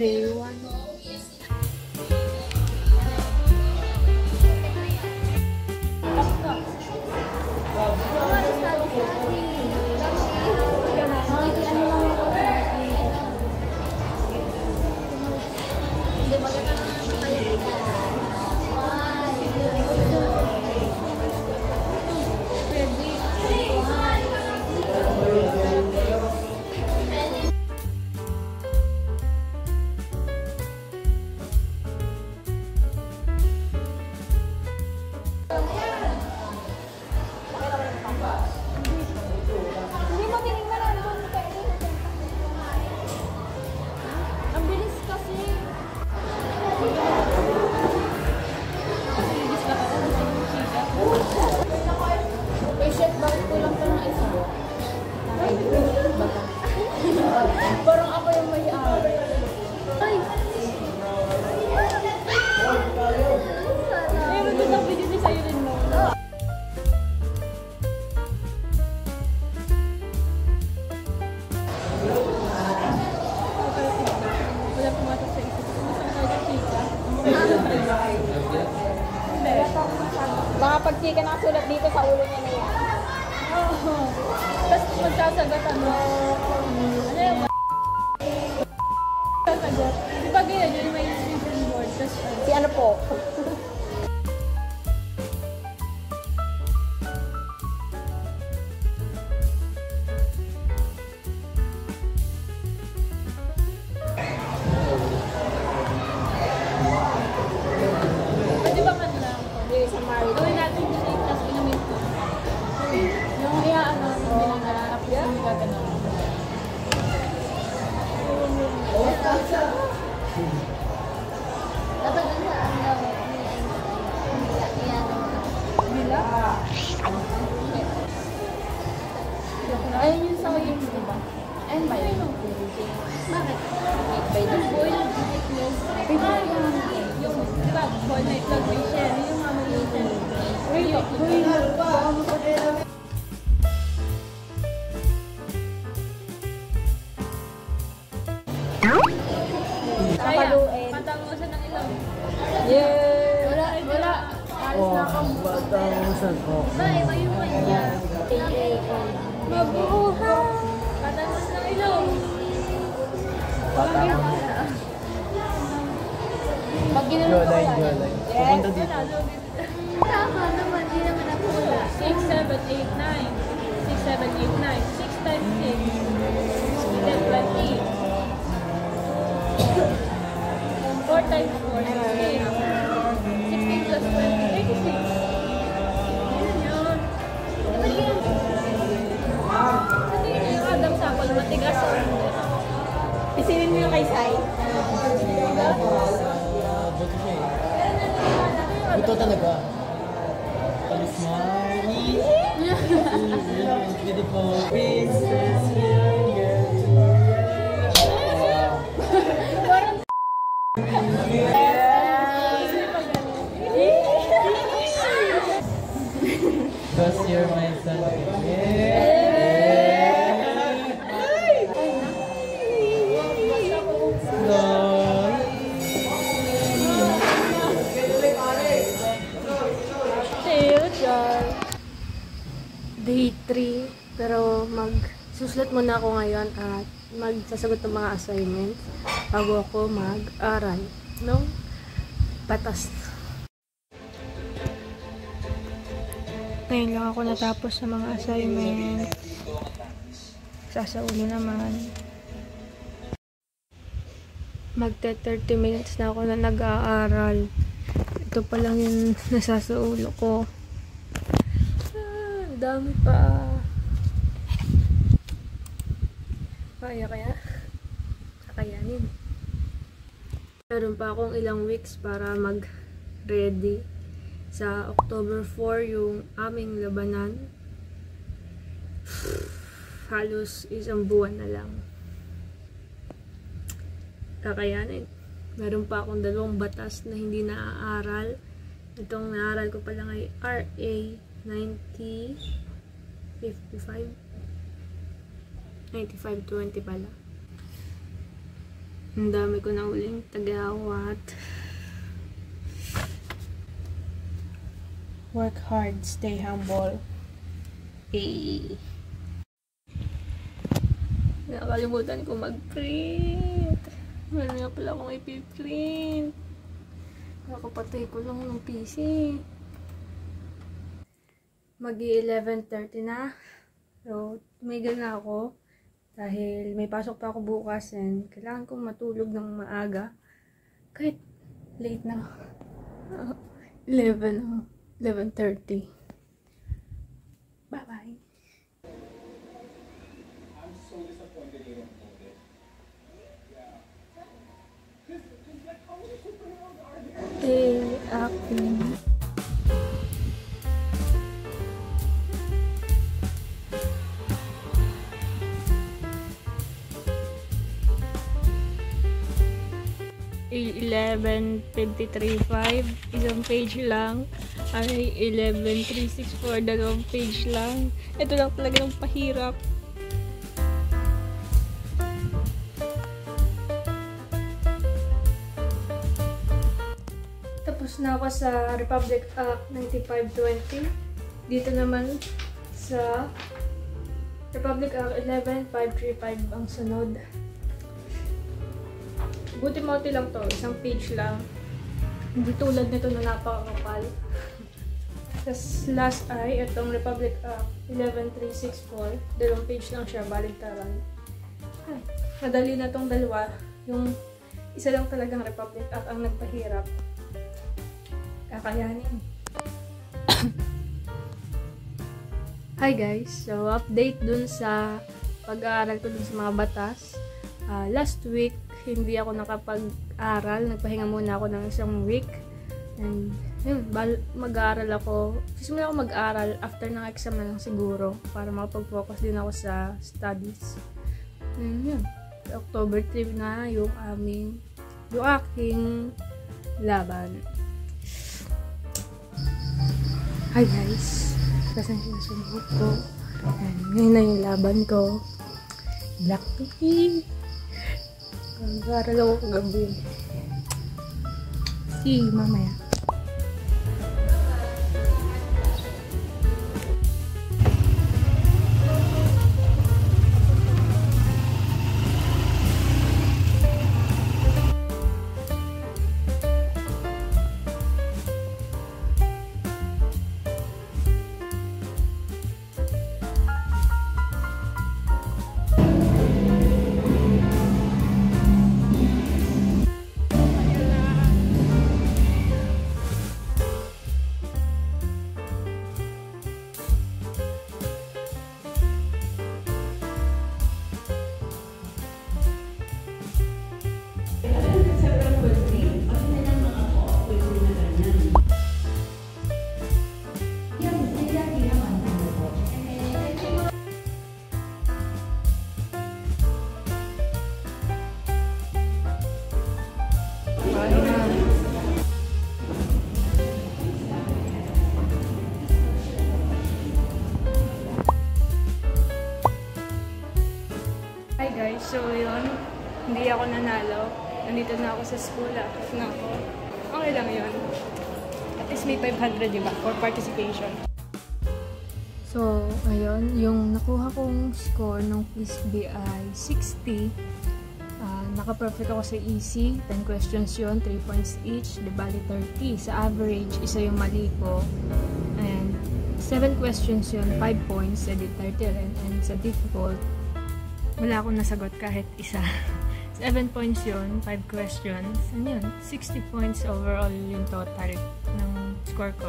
Day 1. Parang ako yung may-ari. Ay! Meron din ang video ni sa'yo rin mo. Wala pumatok sa isip. Masang tayo ng chika. Baka pag chika nakasulat dito sa ulo niya na yan. Tapos magsasagatan mo. Ano yung sasagot? Di ba ganyan yun may vision board? Tapos Si ano po? pwede ba man lang? Hindi, sa Mario. Gawin natin yung shake, tapos inumin ko. Yung kaya ano, yung binangarap, yung gagano'n. Dapat dun sa ano, Bila? Ayun yung sa games, diba? Ayun ba yun? bakit? By the boy, yung, diba, boy na itlog may shell, yung mama yung shell. Papaluin. Patangusan ng ilaw. Yeah! Wala. Alis na ako. Ba, iba yung kanya. Mabuhay! Patangos ng ilaw. Pag ginanong ko yan. Pupunta dito. Tama naman, di naman ako wala. 6, 7, 8, 9. 6, 7, 8, 9. 6 times 6. Then 20. 4 times 4, 16. 16 plus 20, 36. Ayun yun. Sa tingin niyo yung Adam Sako na matigas o hindi? Isinin mo yung kay Sai. Ito talaga. Smiley. Beautiful princess. Because you're my son. Day 3, pero magsusulat muna ako ngayon at magsasagot ng mga assignments bago ako mag-aral ng batas. Ngayon lang ako natapos sa mga assignments. Sasaulo naman. Magte 30 minutes na ako na nag-aaral. Ito pa lang yung nasasaulo ko. Dami pa. Kaya? Kakayanin. Meron pa akong ilang weeks para mag-ready. Sa October 4, yung aming labanan. Halos isang buwan na lang. Kakayanin. Meron pa akong 2 batas na hindi naaaral. Itong naaral ko pa lang ay RA 90-55 95-20 pala. Ang dami ko na uling tagawat. Work hard, stay humble. Nakalimutan ko mag-print. Meron nga pala akong ipiprint. Nakapatay ko lang ng PC. Mag-11:30 na. So, tumigal na ako. Dahil may pasok pa ako bukas and kailangan kong matulog ng maaga. Kahit late na. 11:30. Bye-bye. I'm so disappointed you don't know this. Acting. A11.53.5 isang page lang. Ay 11.364 dalawang page lang. Ito lang talaga ng pahirap. Tapos na ako sa Republic Act 9520. Dito naman sa Republic Act 11.535 ang sunod. Buti-mauti lang to, isang page lang. Hindi tulad nito na napakakapal. Tapos last ay itong Republic Act 11.364. Dalawang page lang siya, baligtaran. Ay, madali na tong dalawa. Yung isa lang talagang Republic Act ang nagpahirap. Kakayanin. Hi guys! So, update dun sa pag-aaral ko dun sa mga batas. Last week, hindi ako nakapag-aral. Nagpahinga muna ako ng isang week. And, yun, mag-aaral ako. Sisimula ako mag-aaral after ng exam na lang siguro. Para makapag-focus din ako sa studies. And, yun. October 3 na yung aking laban. Hi guys! Kasi sinasubok ko. And, ngayon na yung laban ko. Black Cookie! Mag-aaral ako kagabi. See you mamaya. Hi guys, so yun, hindi ako nanalo. Nandito na ako sa school, tapos na ako. Okay lang yun. At least may 500, diba? For participation. So, ayun, yung nakuha kong score ng quiz B ay 60. Naka-perfect ako sa EC. 10 questions yun, 3 points each. Di bali 30. Sa average, isa yung mali ko. And 7 questions yun, 5 points. Sa 30 rin. And sa difficult, wala akong nasagot kahit isa. 7 points yun, 5 questions. And yun, 60 points overall yung total ng score ko.